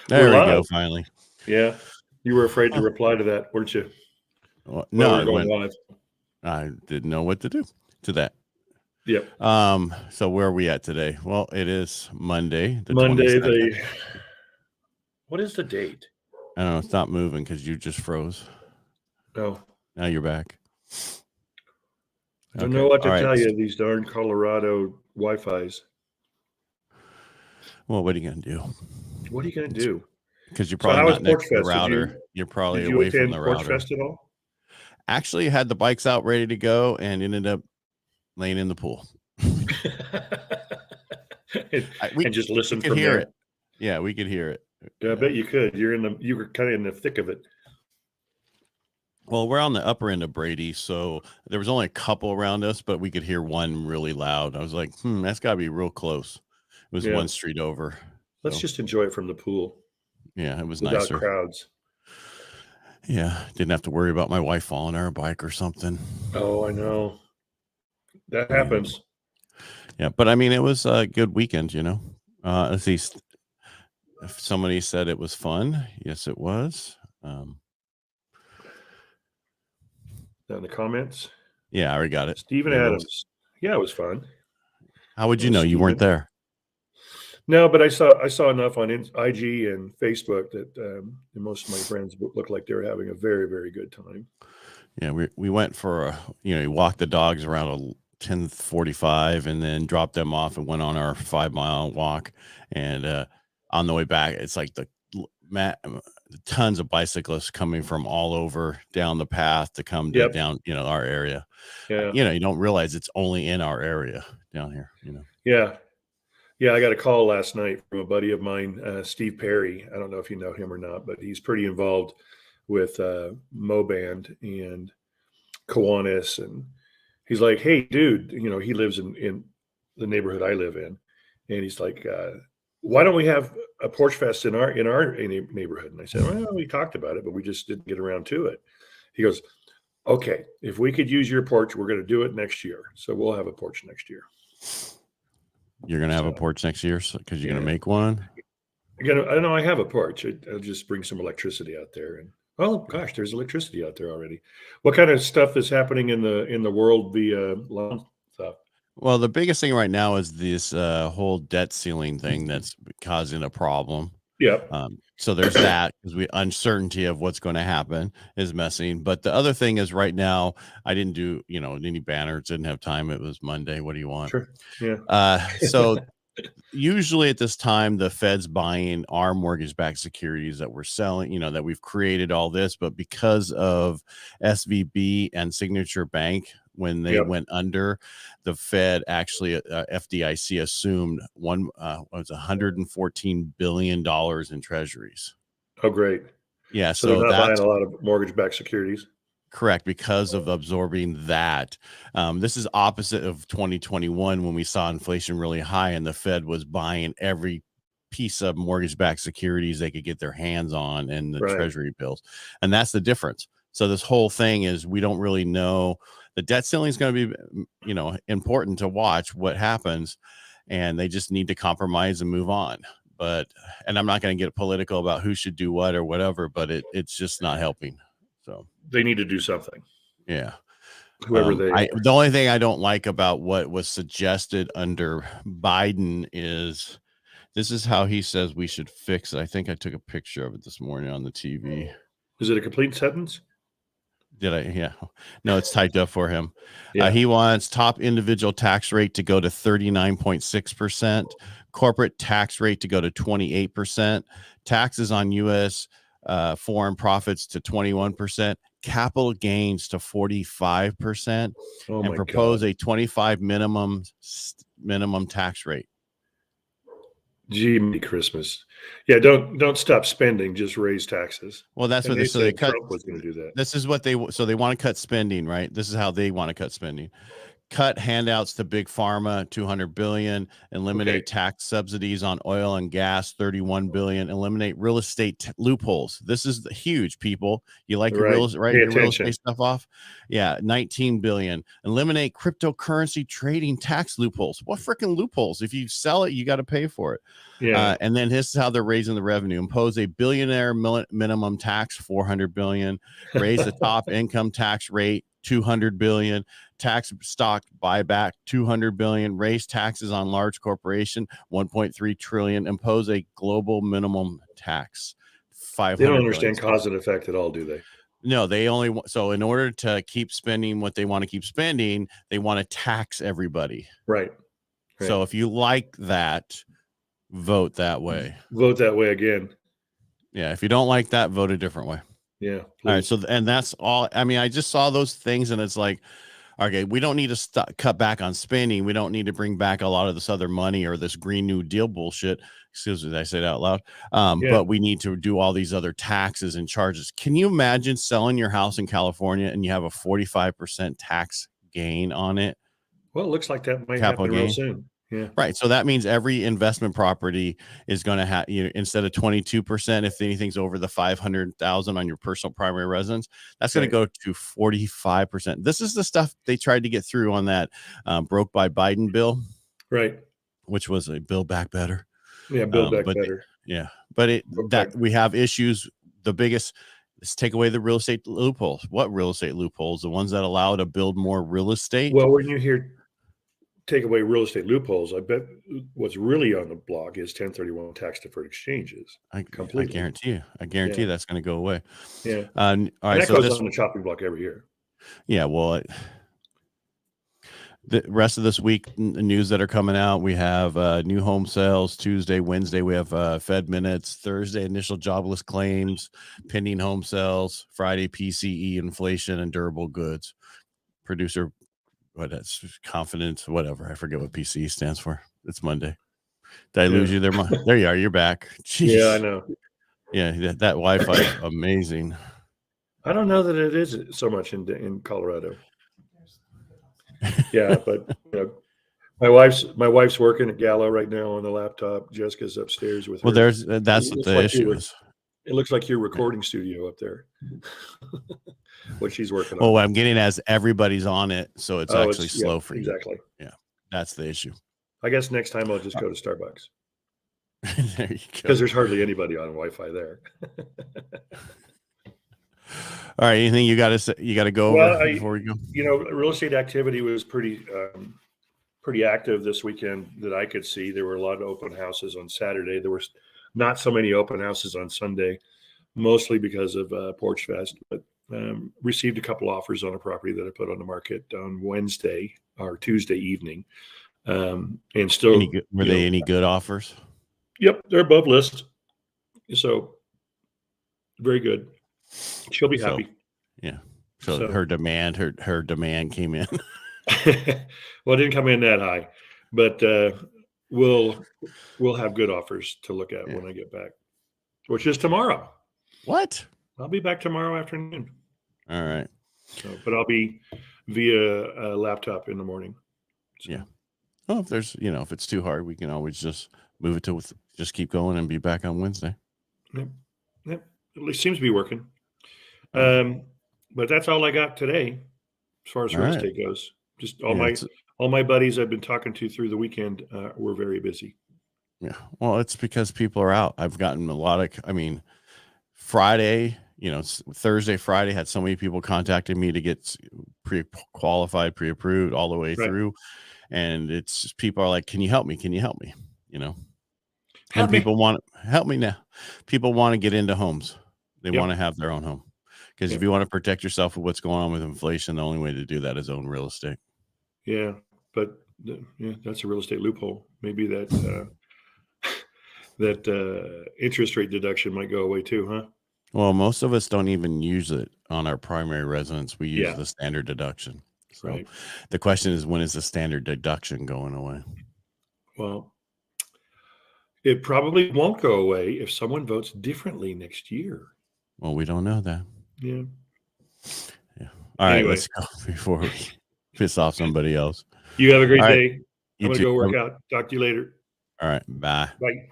There We're we go. live. Finally. Yeah. You were afraid to Oh, reply to that, weren't you? well, Well, no, we're it going went. live. I didn't know what to do to that. Yep. So where are we at today? Well, it is Monday, the Monday, 22nd. what is the date? I don't know. It's not moving because you just froze. Oh, Now you're back. I don't Okay. know what All to right. tell you, these darn Colorado Wi-Fis. Well, what are you gonna do? What are you going to do? Because you're So probably how was not Porch next to the Fest? router. You're probably Did you away from attend the Porch router. Fest at all? Actually, had the bikes out ready to go and ended up laying in the pool. We And just listen could from hear there. it. Yeah, we could hear it. Yeah, I bet you could. You were kind of in the thick of it. Well, we're on the upper end of Brady, so there was only a couple around us, but we could hear one really loud. I was like, that's got to be real close. It was Yeah. one street over. Let's So, just enjoy it from the pool yeah, it was without nicer. crowds. Yeah, didn't have to worry about my wife falling on her bike or something. Oh, I know. That happens. Yeah, but I mean, it was a good weekend, At least if somebody said it was fun, yes, it was. Down in the comments. Yeah, I already got it. Stephen Adams. Yeah, it was fun. How would you know? You weren't there. No, but I saw enough on IG and Facebook that most of my friends looked like they were having a very, very good time. Yeah, we went for you walked the dogs around 10:45 and then dropped them off and went on our 5-mile walk. And on the way back, it's like tons of bicyclists coming from all over down the path to come to down, our area. Yeah. You don't realize it's only in our area down here, Yeah. Yeah, I got a call last night from a buddy of mine, Steve Perry. I don't know if you know him or not, but he's pretty involved with Moband and Kiwanis. And he's like, hey, dude, he lives in the neighborhood I live in. And he's like, why don't we have a Porch Fest in our neighborhood? And I said, well, we talked about it, but we just didn't get around to it. He goes, okay, if we could use your porch, we're going to do it next year. So we'll have a porch next year. You're going to have a porch next year because you're going to make one? I know I have a porch. I'll just bring some electricity out there. And oh gosh, there's electricity out there already. What kind of stuff is happening in the world via lawn stuff? Well, the biggest thing right now is this whole debt ceiling thing that's causing a problem. Yeah. So there's that because uncertainty of what's going to happen is messing. But the other thing is right now, I didn't do, any banners, didn't have time. It was Monday. What do you want? Sure. Yeah. So usually at this time, the Fed's buying our mortgage-backed securities that we're selling, that we've created all this. But because of SVB and Signature Bank, when they went under, the Fed actually, FDIC assumed $114 billion in treasuries. Oh, great. Yeah. So they're not buying a lot of mortgage-backed securities. Correct, because of absorbing that. This is opposite of 2021 when we saw inflation really high and the Fed was buying every piece of mortgage-backed securities they could get their hands on and the treasury bills. And that's the difference. So this whole thing is we don't really know. The debt ceiling is going to be, important to watch what happens, and they just need to compromise and move on. And I'm not going to get political about who should do what or whatever, but it's just not helping. So they need to do something. Yeah. Whoever the only thing I don't like about what was suggested under Biden is this is how he says we should fix it. I think I took a picture of it this morning on the TV. Is it a complete sentence? Did I? Yeah. No, it's typed up for him. Yeah. He wants top individual tax rate to go to 39.6%, corporate tax rate to go to 28%, taxes on U.S. Foreign profits to 21%, capital gains to 45%, and propose a 25 minimum tax rate. Gee, Christmas. Yeah, don't stop spending, just raise taxes. Well, that's what Trump was going to do that. This is what they want to cut spending, right? This is how they want to cut spending. cut handouts to big pharma, 200 billion, eliminate Okay. tax subsidies on oil and gas, 31 billion, eliminate real estate loopholes. This is huge, people. You like your Right. Pay your real estate attention. stuff off? Yeah, 19 billion. Eliminate cryptocurrency trading tax loopholes. What freaking loopholes? If you sell it, you got to pay for it. Yeah. And then this is how they're raising the revenue. Impose a billionaire minimum tax, 400 billion. Raise the top income tax rate, 200 billion. Tax stock buyback, 200 billion. Raise taxes on large corporation, 1.3 trillion. Impose a global minimum tax, 500 They don't billion. understand cause and effect at all, do they? No, they only so in order to keep spending what they want to keep spending, they want to tax everybody. Right. So if you like that, vote that way. Vote that way again. Yeah, if you don't like that, vote a different way. Yeah. All right. So, and that's all. I mean, I just saw those things and it's like, okay, we don't need to cut back on spending. We don't need to bring back a lot of this other money or this Green New Deal bullshit. Excuse me, did I say that out loud? But we need to do all these other taxes and charges. Can you imagine selling your house in California and you have a 45% tax gain on it? Well, it looks like that might Capital happen real gain. soon. Yeah. Right. So that means every investment property is going to have, instead of 22%, if anything's over the 500,000 on your personal primary residence, that's going to go to 45%. This is the stuff they tried to get through on that broke by Biden bill, right? Which was a Build Back Better. Yeah, Build Back Better. Yeah, but we have issues. The biggest, let's take away the real estate loopholes. What real estate loopholes? The ones that allow to build more real estate. Well, when you hear take away real estate loopholes, I bet what's really on the block is 1031 tax deferred exchanges. I guarantee you that's going to go away. Yeah. All right. That goes on the chopping block every year. Yeah. Well, the rest of this week, the news that are coming out, we have new home sales Tuesday, Wednesday. We have Fed minutes, Thursday, initial jobless claims, pending home sales, Friday, PCE, inflation, and durable goods. Producer, that's confidence, whatever. I forget what PCE stands for. It's Monday. Did I lose you there? There you are. You're back. Jeez. Yeah, I know. Yeah, that Wi-Fi is amazing. I don't know that it is so much in Colorado. Yeah, but my wife's working at Gallo right now on the laptop. Jessica's upstairs with her. Well, that's what the issue is. It looks like your recording studio up there. What she's working on. Well, what I'm getting as everybody's on it, so it's actually slow for you. Exactly. Yeah, that's the issue. I guess next time I'll just go to Starbucks. There you go. Because there's hardly anybody on Wi-Fi there. All right, anything you got to go over before we go? Real estate activity was pretty active this weekend that I could see. There were a lot of open houses on Saturday. There were not so many open houses on Sunday, mostly because of Porch Fest. But received a couple offers on a property that I put on the market on Wednesday or Tuesday evening, and still were they any good offers? Yep, they're above list, so very good. She'll be happy. So her demand came in. Well, it didn't come in that high, but we'll have good offers to look at when I get back, which is tomorrow. What? I'll be back tomorrow afternoon. All right. But I'll be via laptop in the morning. So. Yeah. Oh, if there's if it's too hard, we can always just move it to just keep going and be back on Wednesday. Yep. It seems to be working. But that's all I got today as far as real estate goes. Just all my buddies I've been talking to through the weekend were very busy. Yeah. Well, it's because people are out. I've gotten a lot of, Friday, Thursday, Friday had so many people contacting me to get pre-qualified, pre-approved all the way through. And it's just, people are like, can you help me? Can you help me? And people want to help me now. People want to get into homes. They want to have their own home. Because if you want to protect yourself with what's going on with inflation, the only way to do that is own real estate. Yeah, but that's a real estate loophole. Maybe that interest rate deduction might go away too, huh? Well, most of us don't even use it on our primary residence. We use the standard deduction. So the question is, when is the standard deduction going away? Well, it probably won't go away if someone votes differently next year. Well, we don't know that. Yeah. All right, let's go before we. piss off somebody else. You have a great All right. day. I'm You going to too. go work out. Talk to you later. All right. Bye. Bye.